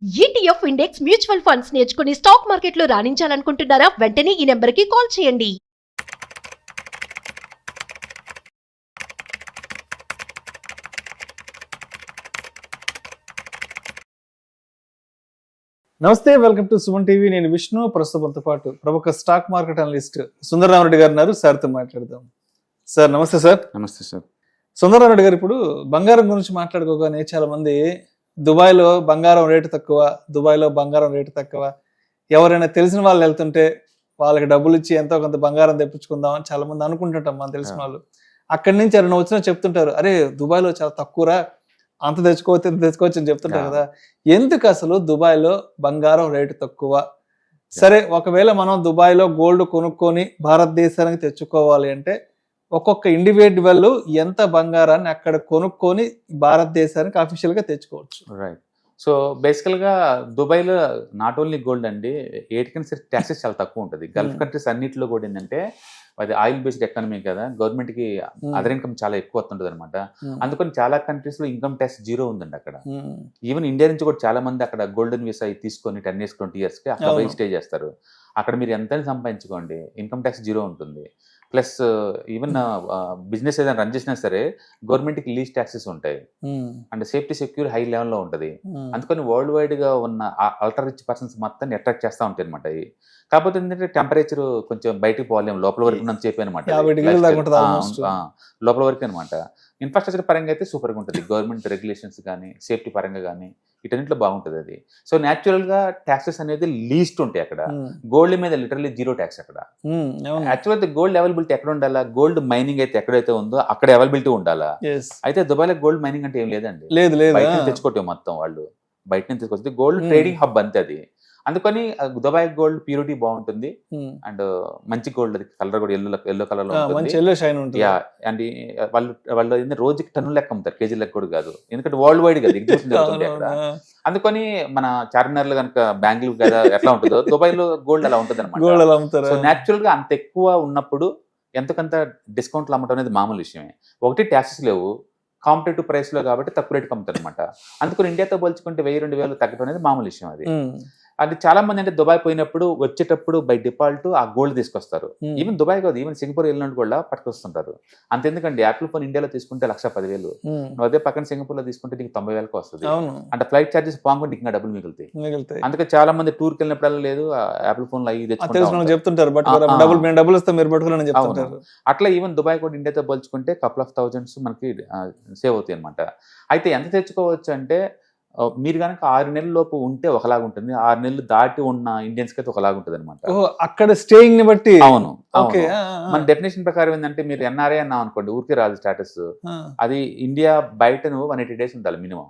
ETF index mutual funds నేర్చుకుని stock మార్కెట్లో రాణించాలనుకుంటున్నారా? వెంటనే ఈ నెంబర్కి కాల్ చేయండి. నమస్తే, వెల్కమ్ టు సుమన్ టీవీ. నేను విష్ణు. ప్రస్తుతంతో పాటు ప్రముఖ స్టాక్ మార్కెట్ అనలిస్ట్ సుందరరామరెడ్డి గారు ఉన్నారు. సార్తో మాట్లాడదాం. సార్ నమస్తే. సార్ నమస్తే సార్. సుందరరామరెడ్డి గారు, ఇప్పుడు బంగారం గురించి మాట్లాడుకోగానే చాలా మంది దుబాయ్లో బంగారం రేటు తక్కువ, దుబాయ్లో బంగారం రేటు తక్కువ, ఎవరైనా తెలిసిన వాళ్ళు వెళ్తుంటే వాళ్ళకి డబ్బులు ఇచ్చి ఎంతో కొంత బంగారం తెప్పించుకుందాం అని చాలా మంది అనుకుంటుంటాం. మనం తెలిసిన వాళ్ళు అక్కడి నుంచి ఎవరైనా వచ్చినా చెప్తుంటారు, అరే దుబాయ్లో చాలా తక్కువరా, అంత తెచ్చుకోవచ్చు ఇంత తెచ్చుకోవచ్చు అని చెప్తుంటారు కదా. ఎందుకు అసలు దుబాయ్లో బంగారం రేటు తక్కువ? సరే, ఒకవేళ మనం దుబాయ్లో గోల్డ్ కొనుక్కొని భారతదేశానికి తెచ్చుకోవాలి అంటే ఒక్కొక్క ఇండివిజువల్ ఎంత బంగారాన్ని అక్కడ కొనుక్కొని భారతదేశానికి అఫీషియల్ గా తెచ్చుకోవచ్చు? రైట్. సో బేసికల్గా దుబాయ్లో నాట్ ఓన్లీ గోల్డ్ అండి, ఏటికైనా సరే ట్యాక్సెస్ చాలా తక్కువ ఉంటుంది. గల్ఫ్ కంట్రీస్ అన్నింటిలో కూడా ఏంటంటే అది ఆయిల్ బేస్డ్ ఎకానమీ కదా, గవర్నమెంట్ కి అదర్ ఇన్కమ్ చాలా ఎక్కువ వస్తుంటుంది అనమాట. అందుకని చాలా కంట్రీస్ లో ఇన్కమ్ ట్యాక్స్ జీరో ఉందండి అక్కడ. ఈవెన్ ఇండియా నుంచి కూడా చాలా మంది అక్కడ గోల్డెన్ వీసా తీసుకొని 10 years 20 years కి అక్కడ పోయి స్టే చేస్తారు. అక్కడ మీరు ఎంత సంపాదించుకోండి, ఇన్కమ్ ట్యాక్స్ జీరో ఉంటుంది. ప్లస్ ఈవెన్ బిజినెస్ ఏదైనా రన్ చేసినా సరే గవర్నమెంట్కి లీజ్ ట్యాక్సెస్ ఉంటాయి అండ్ సేఫ్టీ సెక్యూర్ హై లెవెల్లో ఉంటుంది. అందుకని వరల్డ్ వైడ్ గా ఉన్న అల్ట్రా రిచ్ పర్సన్స్ మొత్తాన్ని అట్రాక్ట్ చేస్తూ ఉంటాయి అనమాట. కాకపోతే ఏంటంటే టెంపరేచర్ కొంచెం బయటికి పోలేము, లోపల వరకు ఉన్నంత చెప్పి అనమాట, లోపల వరకు అనమాట. ఇన్ఫ్రాస్ట్రక్చర్ పరంగా అయితే సూపర్గా ఉంటుంది. గవర్నమెంట్ రెగ్యులేషన్స్ కానీ సేఫ్టీ పరంగా కానీ ఇటన్నింటిలో బాగుంటుంది అది. సో న్యాచురల్ గా ట్యాక్సెస్ అనేది లీస్ట్ ఉంటాయి అక్కడ. గోల్డ్ మీద లిటరల్లీ జీరో ట్యాక్స్ అక్కడ. యాక్చువల్ గోల్డ్ అవైలబిలిటీ ఎక్కడ ఉండాలా? గోల్డ్ మైనింగ్ అయితే ఎక్కడైతే ఉందో అక్కడ అవైలబిలిటీ ఉండాలా. అయితే దుబాయ్లో గోల్డ్ మైనింగ్ అంటే ఏం లేదండి, బయట తెచ్చుకోవటం మొత్తం వాళ్ళు బయట నుంచి తెచ్చుకొస్తే గోల్డ్ ట్రేడింగ్ హబ్ అంతే అది. అందుకని దుబాయ్ గోల్డ్ ప్యూరిటీ బాగుంటుంది అండ్ మంచి గోల్డ్, అది కలర్ కూడా ఎల్లో కలర్ లో ఉంటుంది. అండ్ వాళ్ళు రోజుకి టన్ను లెక్క అమ్ముతారు, కేజీ లెక్క కూడా కాదు, ఎందుకంటే వరల్డ్ వైడ్ కదా ఎగ్జిబిషన్ జరుగుతుంది అక్కడ. అందుకని మన చార్మినార్ లో కనుక బెంగళూరు కదా ఎట్లా ఉంటుందో దుబాయ్ లో గోల్డ్ అలా ఉంటుంది అనమాట. సో న్యాచురల్ గా అంత ఎక్కువ ఉన్నప్పుడు ఎంతకంత డిస్కౌంట్లు అమ్మటం అనేది మామూలు విషయమే. ఒకటి ట్యాక్సెస్ లేవు, కాంపిటేటివ్ ప్రైస్ లో కాబట్టి తక్కువ రేటుకి అమ్ముతారు అనమాట. అందుకని ఇండియాతో పోల్చుకుంటే 1000-2000 తగ్గడం అనేది మామూలు విషయం అది. అది చాలా మంది అంటే దుబాయ్ పోయినప్పుడు వచ్చేటప్పుడు బై డిఫాల్ట్ ఆ గోల్డ్ తీసుకొస్తారు. ఈవెన్ దుబాయ్ కాదు, ఈవెన్ సింగపూర్ వెళ్ళినట్టు కూడా పట్టుకొస్తుంటారు. అంతెందుకండి, యాపిల్ ఫోన్ ఇండియాలో తీసుకుంటే 1,10,000, నువ్వు అదే పక్కన సింగపూర్ లో తీసుకుంటే నీకు 90,000 వస్తుంది. అంటే ఫ్లైట్ చార్జెస్ పాంగుంటే ఇంకా డబ్బులు మిగులుతాయి. అందుకే చాలా మంది టూర్కి వెళ్ళినప్పుడు లేదు యాపిల్ ఫోన్ లో అవి చెప్తుంటారు, అట్లా ఈవెన్ దుబాయ్ కూడా ఇండియాతో పోల్చుకుంటే couple of thousands మనకి సేవ్ అవుతాయి అనమాట. అయితే ఎంత తెచ్చుకోవచ్చు అంటే మీరు కనుక 6 నెలల లోపు ఉంటే ఒకలాగా ఉంటుంది, 6 నెలలు దాటి ఉన్న ఇండియన్స్ కి అయితే ఒకలాగా ఉంటుంది అనమాట. అక్కడ స్టేయింగ్ ని బట్టి. అవును, మన డెఫినేషన్ ప్రకారం ఏంటంటే మీరు ఎన్ఆర్ఐ అన్నాం అనుకోండి, ఊరికే రాదు స్టేటస్. అది ఇండియా బయట నువ్వు 180 days ఉండాలి మినిమం.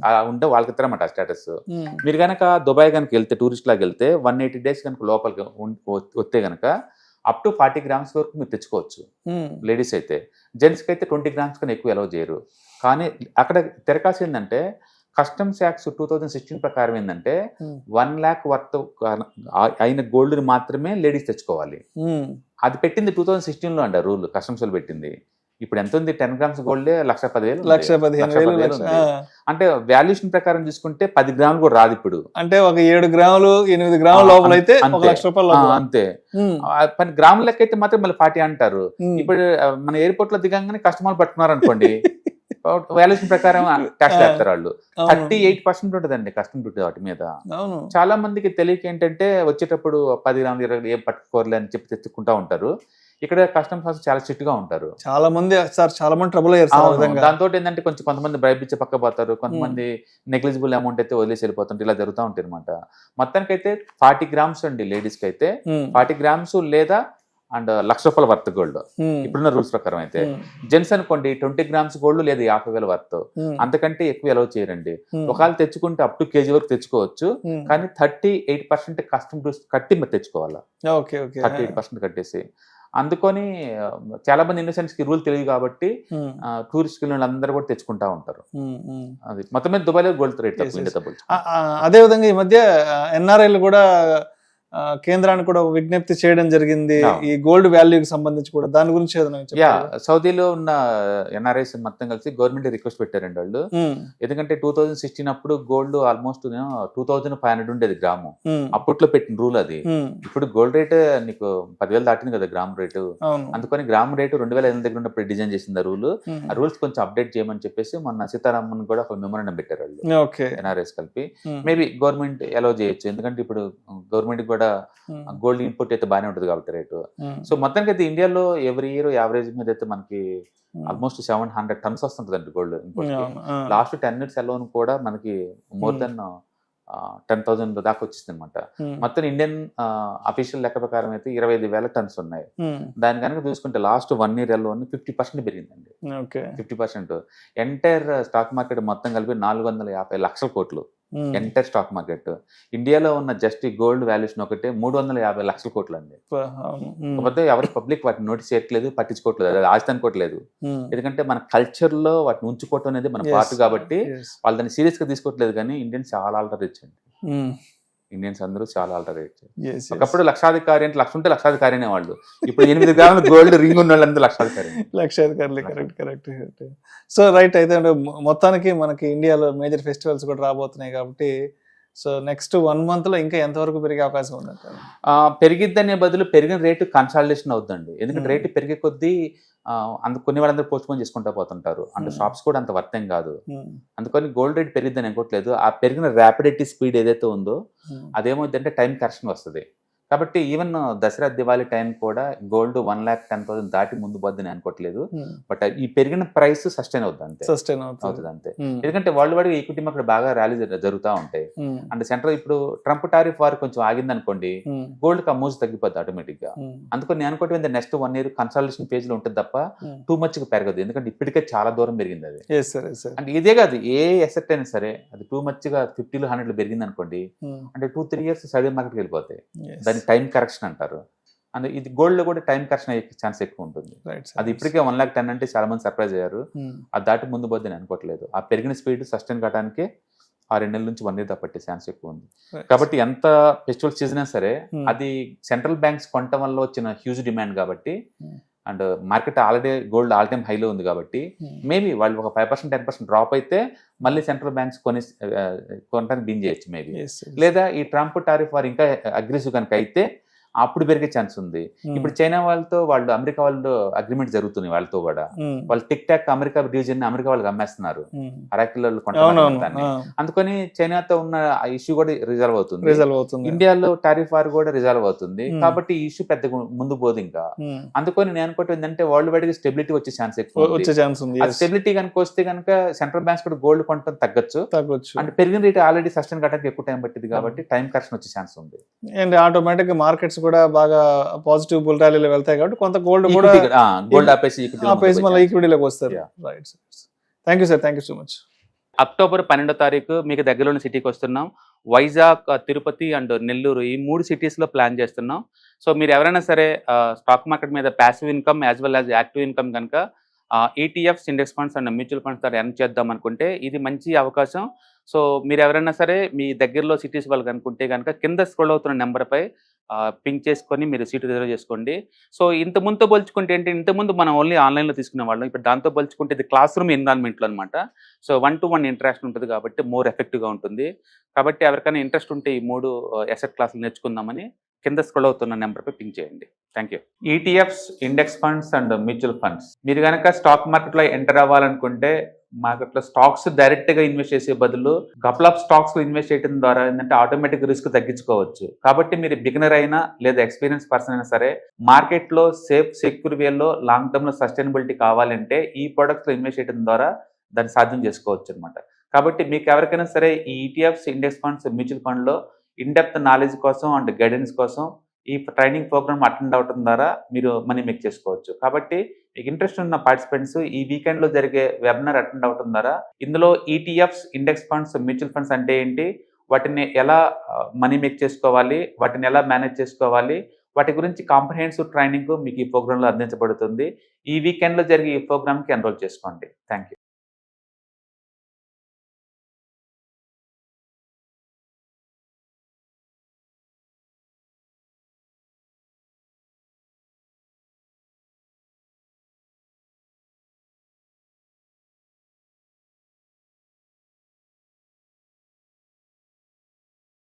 అలా ఉంటే వాళ్ళకి ఇస్తారన్నమాట ఆ స్టేటస్. మీరు కనుక దుబాయ్ కనుక వెళ్తే టూరిస్ట్ లాగా వెళ్తే 180 days కనుక లోపలికి వస్తే కనుక అప్ టు 40 grams వరకు మీరు తెచ్చుకోవచ్చు. లేడీస్ అయితే, జెంట్స్ కి అయితే 20 grams కన్నా ఎక్కువ అలౌ చేయరు. కానీ అక్కడ తెరకాల్సి ఏంటంటే కస్టమ్స్ యాక్ట్స్ 2016 ప్రకారం ఏంటంటే 1 lakh వర్త్ అయిన గోల్డ్ ని మాత్రమే లేడీస్ తెచ్చుకోవాలి. అది పెట్టింది 2016 లో అండి రూల్, కస్టమ్స్ లో పెట్టింది. ఇప్పుడు ఎంత ఉంది? 10 grams గోల్డే 1,15,000. అంటే వాల్యుయేషన్ ప్రకారం చూసుకుంటే 10 గ్రాములు కూడా రాదు ఇప్పుడు. అంటే ఒక 7 గ్రాములు 8 గ్రాముల లోపల అయితే ₹1,00,000 అంతే. 10 గ్రాముల లెక్క అయితే మాత్రం మళ్ళీ 40 అంటారు. ఇప్పుడు మన ఎయిర్పోర్ట్ లో దిగంగానే కస్టమర్లు పట్టుకున్నారు అనుకోండి, వాల్యుయేషన్ ప్రకారం ట్యాక్స్ వేస్తారు వాళ్ళు. 38% ఉంటుందండి కస్టమ్ డ్యూటీ వాటి మీద. చాలా మందికి తెలియక ఏంటంటే వచ్చేటప్పుడు 10 గ్రాములు 20 ఏం పట్టుకోరలే అని చెప్పి తెచ్చుకుంటా ఉంటారు. ఇక్కడ కస్టమ్స్ ఆఫీసర్ చాలా స్ట్రిక్ట్ గా ఉంటారు. చాలా మంది ట్రబుల్ అయ్యారు. దాంతో ఏంటంటే కొంతమంది బ్రైబ్ ఇచ్చి పక్క పోతారు, కొంతమంది నెగ్లిజిబుల్ అమౌంట్ అయితే వదిలేసి వెళ్ళిపోతుంటారు. ఇలా జరుగుతూ ఉంటాయి అనమాట. మొత్తానికి అయితే 40 grams అండి లేడీస్ కి అయితే, 40 grams లేదా అండ్ ₹1,00,000 వర్త్ గోల్డ్ ఇప్పుడున్న రూల్స్ ప్రకారం అయితే. జెంట్స్ అనుకోండి 20 grams గోల్డ్ లేదా 50,000 వర్త్, అంతకంటే ఎక్కువ అలౌ చేయరండి. ఒకవేళ తెచ్చుకుంటే అప్ టు కేజీ వరకు తెచ్చుకోవచ్చు, కానీ 38% కస్టమ్ డ్యూస్ కట్టి మీరు తెచ్చుకోవాలా. 38% కట్టేసి. అందుకని చాలా మంది ఇన్నోసెంట్స్ కి రూల్ తెలియదు కాబట్టి టూరిస్ట్ అందరూ కూడా తెచ్చుకుంటా ఉంటారు. అది మొత్తం మీద దుబాయ్లో గోల్డ్ రేట్ తక్కువ. అదే విధంగా ఈ మధ్య ఎన్ఆర్ఐలు కూడా కేంద్రానికి కూడా ఒక విజ్ఞప్తి చేయడం జరిగింది Yeah. ఈ గోల్డ్ వాల్యూకి సంబంధించి కూడా. దాని గురించి ఏదైనా యా చెప్తారా? సౌదీలో ఉన్న ఎన్ఆర్ఐస్ మొత్తం కలిసి గవర్నమెంట్ రిక్వెస్ట్ పెట్టారండి వాళ్ళు. ఎందుకంటే 2016 అప్పుడు గోల్డ్ ఆల్మోస్ట్ 2500 ఉండేది గ్రాము. అప్పట్లో పెట్టిన రూల్ అది. ఇప్పుడు గోల్డ్ రేట్ నీకు 10,000 దాటింది కదా గ్రామ్ రేటు. అవును. అందుకని గ్రామ్ రేటు 2005 దగ్గర ఉన్నప్పుడు డిజైన్ చేసింది ఆ రూల్. ఆ రూల్స్ కొంచెం అప్డేట్ చేయమని చెప్పేసి మొన్న సీతారామన్ కూడా ఒక మెమోరాండం పెట్టారు వాళ్ళు ఓకే. ఎన్ఆర్ఐస్ కలిపి. మేబీ గవర్నమెంట్ అలౌ చేయొచ్చు, ఎందుకంటే ఇప్పుడు గవర్నమెంట్ కూడా గోల్డ్ ఇన్పుట్ అయితే బాగానే ఉంటుంది కాబట్టి రేటు. సో మొత్తానికి అయితే ఇండియాలో ఎవ్రీ ఇయర్ యావరేజ్ మీద అయితే మనకి ఆల్మోస్ట్ 700 టన్స్ వస్తుంటదండి gold import. Last 10 years alone కూడా మనకి మోర్ దెన్ 10,000 దాకా వచ్చింది అనమాట. మొత్తం ఇండియన్ అఫీషియల్ లెక్క ప్రకారం అయితే 25,000 టన్స్ ఉన్నాయి. దాని కనుక చూసుకుంటే లాస్ట్ 1 year అలోన్ 50% పెరిగిందండి. 50%. ఎంటైర్ స్టాక్ మార్కెట్ మొత్తం కలిపి 450 లక్షల కోట్లు ఎంటైర్ స్టాక్ మార్కెట్. ఇండియాలో ఉన్న జస్ట్ గోల్డ్ వాల్యూషన్ ఒకటే 350 లక్షల కోట్లు అండి. కాకపోతే ఎవరు పబ్లిక్ వాటిని నోటీస్ చేయట్లేదు, పట్టించుకోవట్లేదు, అది ఆస్తి అనుకోవట్లేదు. ఎందుకంటే మన కల్చర్ లో వాటిని ఉంచుకోవటం అనేది మన పార్ట్ కాబట్టి వాళ్ళు దాన్ని సీరియస్ గా తీసుకోవట్లేదు. కానీ ఇండియన్స్ చాలా ఆల్టర్ రిచ్ అండి. ఇండియన్స్ అందరూ చాలా ఆల్టర్ రిచ్. ఒకప్పుడు లక్షాధికారి అంటే లక్ష ఉంటే లక్షాధికారి అనేవాళ్ళు. ఇప్పుడు 8 గ్రాముల గోల్డ్ రింగ్ ఉన్న వాళ్ళందరూ లక్షాధికారి. కరెక్ట్. So right. అయితే మొత్తానికి మనకి ఇండియాలో మేజర్ ఫెస్టివల్స్ కూడా రాబోతున్నాయి కాబట్టి సో నెక్స్ట్ 1 month లో ఇంకా ఎంతవరకు పెరిగే అవకాశం ఉందంటారు? పెరిగిద్దనే బదులు పెరిగిన రేటు కన్సాలిడేషన్ అవుతుందండి. ఎందుకంటే రేటు పెరిగే కొద్దీ కొన్ని వాళ్ళందరూ పోస్ట్ పోన్ చేసుకుంటూ పోతుంటారు. అంటే షాప్స్ కూడా అంత వర్తం కాదు. అందుకని గోల్డ్ రేట్ పెరిగిద్దని అనుకోవట్లేదు. ఆ పెరిగిన ర్యాపిడిటీ స్పీడ్ ఏదైతే ఉందో అదేమవుతుందంటే టైం కరెక్షన్ వస్తుంది. కాబట్టి ఈవెన్ దసరా దివాళీ టైం కూడా గోల్డ్ 1,10,000 దాటి ముందు పోద్దని అనుకోవట్లేదు. బట్ ఈ పెరిగిన ప్రైస్ సస్టైన్ అవుతుంది అంతే. ఎందుకంటే వరల్డ్ వైడ్ ఈక్విటీ మార్కెట్ బాగా ర్యాలీ జరుగుతూ ఉంటాయి. అండ్ సెంట్రల్ ఇప్పుడు ట్రంప్ టారిఫ్ వార్ కొంచెం ఆగింది అనుకోండి, గోల్డ్ కి అమౌజ్ తగ్గిపోద్ది ఆటోమేటిక్ గా. అందుకని నేను అనుకోవటం నెక్స్ట్ 1 year కన్సల్టేషన్ పేజ్ లో ఉంటుంది తప్ప టూ మచ్ పెరగదు. ఎందుకంటే ఇప్పటికే చాలా దూరం పెరిగింది అది. అంటే ఇదే కాదు, ఏ ఎసెట్ అయినా సరే అది టూ మచ్ గా 50 to 100 పెరిగింది అనుకోండి, అంటే 2-3 years సైడ్ మార్కెట్కి వెళ్ళిపోతాయి. టైం కరెక్షన్ అంటారు. అండ్ ఇది గోల్డ్ లో కూడా టైం కరెక్షన్ అయ్యే ఛాన్స్ ఎక్కువ ఉంటుంది. అది ఇప్పటికే 1,10,000 అంటే చాలా మంది సర్ప్రైజ్ అయ్యారు. అది దాటి ముందు పోద్దని అనుకోవట్లేదు. ఆ పెరిగిన స్పీడ్ సస్టైన్ కావడానికి 2 నెలల నుంచి 1 year పట్టే ఛాన్స్ ఎక్కువ ఉంది. కాబట్టి ఎంత ఫెస్టివల్ సీజన్ అయినా సరే అది సెంట్రల్ బ్యాంక్స్ కొనటం వల్ల వచ్చిన హ్యూజ్ డిమాండ్ కాబట్టి, and market already gold all time హైలో ఉంది కాబట్టి మేబీ వాళ్ళు ఒక 5% 10% డ్రాప్ అయితే మళ్ళీ సెంట్రల్ బ్యాంక్స్ కొనడానికి బిన్ చేయొచ్చు మేబీ. లేదా ఈ ట్రంప్ టారిఫ్ వారు ఇంకా అగ్రెసివ్ కనుక అయితే అప్పుడు పెరిగే ఛాన్స్ ఉంది. ఇప్పుడు చైనా వాళ్ళతో అమెరికా వాళ్ళు అగ్రిమెంట్ జరుగుతుంది. వాళ్ళతో కూడా వాళ్ళు tick talk America division America వాళ్ళకి అమ్మేస్తున్నారు. అరాకిలో కొంటారు. అందుకని చైనాతో ఉన్న ఇష్యూ కూడా రిజాల్వ్ అవుతుంది. ఇండియాలో టారిఫ్ వార్ కూడా రిజాల్వ్ అవుతుంది. కాబట్టి ఈ ఇష్యూ పెద్ద ముందు పోదు ఇంకా. అందుకని నేను అనుకోవటం ఏంటంటే వరల్డ్ వైడ్ గా స్టెబిలిటీ వచ్చే ఛాన్స్ ఎక్కువ. స్టెబిలిటీ కనుక వస్తే కనుక సెంట్రల్ బ్యాంక్స్ కూడా గోల్డ్ కొనడం తగ్గొచ్చు. అంటే పెరిగిన రేట్ ఆల్రెడీ సస్టైన్ కావడానికి ఎక్కువ టైం పట్టింది కాబట్టి టైం కరెక్షన్ వచ్చే ఛాన్స్ ఉంది. అండ్ ఆటోమేటిక్ మార్కెట్స్ కూడా బాగా పాజిటివ్ బుల్ ర్యాలీలో వెళ్తాయి కాబట్టి కొంత గోల్డ్ కూడా ఆపేసి మళ్ళీ ఈక్విటీలోకి వస్తారు. Right. Thank you sir. Thank you so much. October 12 మీకు దగ్గరలోని సిటీకి వస్తున్నాం. వైజాగ్, తిరుపతి అండ్ నెల్లూరు ఈ 3 cities లో ప్లాన్ చేస్తున్నాం. సో మీరు ఎవరైనా సరే స్టాక్ మార్కెట్ మీద passive income as well as active income కనుక ETFs, index funds and mutual funds ద్వారా ఎర్న్ చేద్దాం అనుకుంటే ఇది మంచి అవకాశం. సో మీరు ఎవరైనా సరే మీ దగ్గరలో సిటీస్ వాళ్ళకి అనుకుంటే కనుక కింద స్క్రోల్ అవుతున్న నెంబర్పై పింక్ చేసుకొని మీరు సీట్ రిజర్వ్ చేసుకోండి. సో ఇంతకుముందుతో పోల్చుకుంటే ఏంటి, ఇంతకుముందు మనం ఓన్లీ ఆన్లైన్లో తీసుకునే వాళ్ళం. ఇప్పుడు దాంతో పోల్చుకుంటే ఇది క్లాస్ రూమ్ ఎన్విరాన్మెంట్లో అనమాట. సో 1-to-1 ఇంటరాక్షన్ ఉంటుంది కాబట్టి మోర్ ఎఫెక్టివ్గా ఉంటుంది. కాబట్టి ఎవరికైనా ఇంట్రెస్ట్ ఉంటే ఈ 3 అసెట్ క్లాసులు నేర్చుకుందామని కింద స్క్రోల్ అవుతున్న నెంబర్పై పింక్ చేయండి. Thank you. ETFs, index funds and mutual funds మీరు కనుక స్టాక్ మార్కెట్లో ఎంటర్ అవ్వాలనుకుంటే మార్కెట్లో స్టాక్స్ డైరెక్ట్ గా ఇన్వెస్ట్ చేసే బదులు కపుల్ ఆఫ్ స్టాక్స్ ఇన్వెస్ట్ చేయడం ద్వారా ఏంటంటే ఆటోమేటిక్ రిస్క్ తగ్గించుకోవచ్చు. కాబట్టి మీరు బిగినర్ అయినా లేదా ఎక్స్పీరియన్స్ పర్సన్ అయినా సరే మార్కెట్లో సేఫ్ సెక్యూర్ వేలో లాంగ్ టర్మ్ లో సస్టైనబిలిటీ కావాలంటే ఈ ప్రొడక్ట్స్ లో ఇన్వెస్ట్ చేయడం ద్వారా దాన్ని సాధ్యం చేసుకోవచ్చు అనమాట. కాబట్టి మీకు ఎవరికైనా సరే ఈ ETFs, index funds, mutual fund లో ఇన్ డెప్త్ నాలెడ్జ్ కోసం అండ్ గైడెన్స్ కోసం ఈ ట్రైనింగ్ ప్రోగ్రామ్ అటెండ్ అవడం ద్వారా మీరు మనీ మేక్ చేసుకోవచ్చు. కాబట్టి మీకు ఇంట్రెస్ట్ ఉన్న పార్టిసిపెంట్స్ ఈ వీకెండ్ లో జరిగే వెబినార్ అటెండ్ అవడం ద్వారా ఇందులో ETFs, index funds, mutual funds అంటే ఏంటి, వాటిని ఎలా మనీ మేక్ చేసుకోవాలి, వాటిని ఎలా మేనేజ్ చేసుకోవాలి, వాటి గురించి కాంప్రహెన్సివ్ ట్రైనింగ్ మీకు ఈ ప్రోగ్రామ్ లో అందించబడుతుంది. ఈ వీకెండ్ లో జరిగే ఈ ప్రోగ్రామ్ కి ఎన్రోల్ చేసుకోండి. Thank you.